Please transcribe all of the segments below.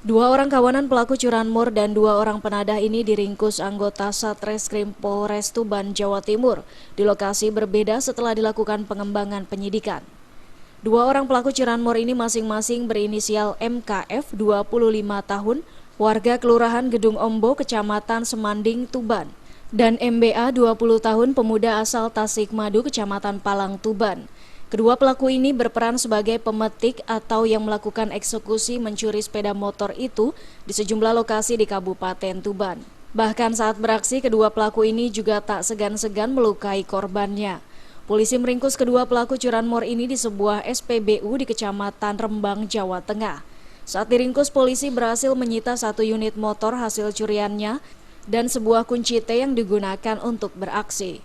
Dua orang kawanan pelaku curanmor dan dua orang penadah ini diringkus anggota Satreskrim Polres Tuban, Jawa Timur di lokasi berbeda setelah dilakukan pengembangan penyidikan. Dua orang pelaku curanmor ini masing-masing berinisial MKF 25 tahun, warga Kelurahan Gedung Ombo, Kecamatan Semanding, Tuban, dan MBA 20 tahun, pemuda asal Tasikmadu, Kecamatan Palang, Tuban. Kedua pelaku ini berperan sebagai pemetik atau yang melakukan eksekusi mencuri sepeda motor itu di sejumlah lokasi di Kabupaten Tuban. Bahkan saat beraksi, kedua pelaku ini juga tak segan-segan melukai korbannya. Polisi meringkus kedua pelaku curanmor ini di sebuah SPBU di Kecamatan Rembang, Jawa Tengah. Saat diringkus, polisi berhasil menyita 1 unit motor hasil curiannya dan sebuah kunci T yang digunakan untuk beraksi.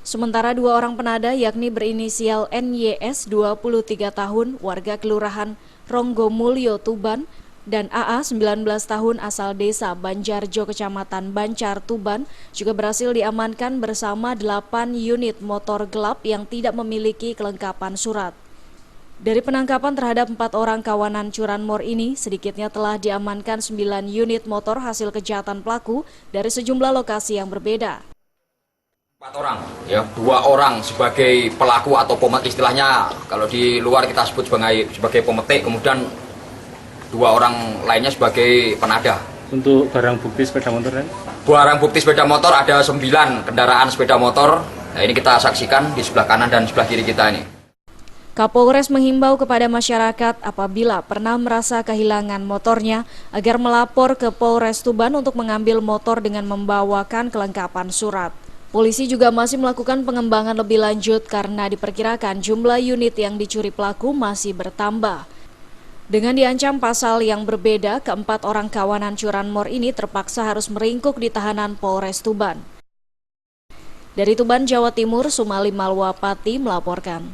Sementara dua orang penadah yakni berinisial NYS 23 tahun, warga Kelurahan Ronggomulyo, Tuban, dan AA 19 tahun asal desa Banjarjo, Kecamatan Bancar, Tuban, juga berhasil diamankan bersama 8 unit motor gelap yang tidak memiliki kelengkapan surat. Dari penangkapan terhadap 4 orang kawanan curanmor ini, sedikitnya telah diamankan 9 unit motor hasil kejahatan pelaku dari sejumlah lokasi yang berbeda. 4 orang, ya, 2 orang sebagai pelaku atau pemetik, istilahnya kalau di luar kita sebut sebagai pemetik, kemudian 2 orang lainnya sebagai penadah. Untuk barang bukti sepeda motor kan? Barang bukti sepeda motor ada 9 kendaraan sepeda motor. Nah, ini kita saksikan di sebelah kanan dan sebelah kiri kita ini. Kapolres menghimbau kepada masyarakat apabila pernah merasa kehilangan motornya agar melapor ke Polres Tuban untuk mengambil motor dengan membawakan kelengkapan surat. Polisi juga masih melakukan pengembangan lebih lanjut karena diperkirakan jumlah unit yang dicuri pelaku masih bertambah. Dengan diancam pasal yang berbeda, keempat orang kawanan curanmor ini terpaksa harus meringkuk di tahanan Polres Tuban. Dari Tuban, Jawa Timur, Sumali Malwapati melaporkan.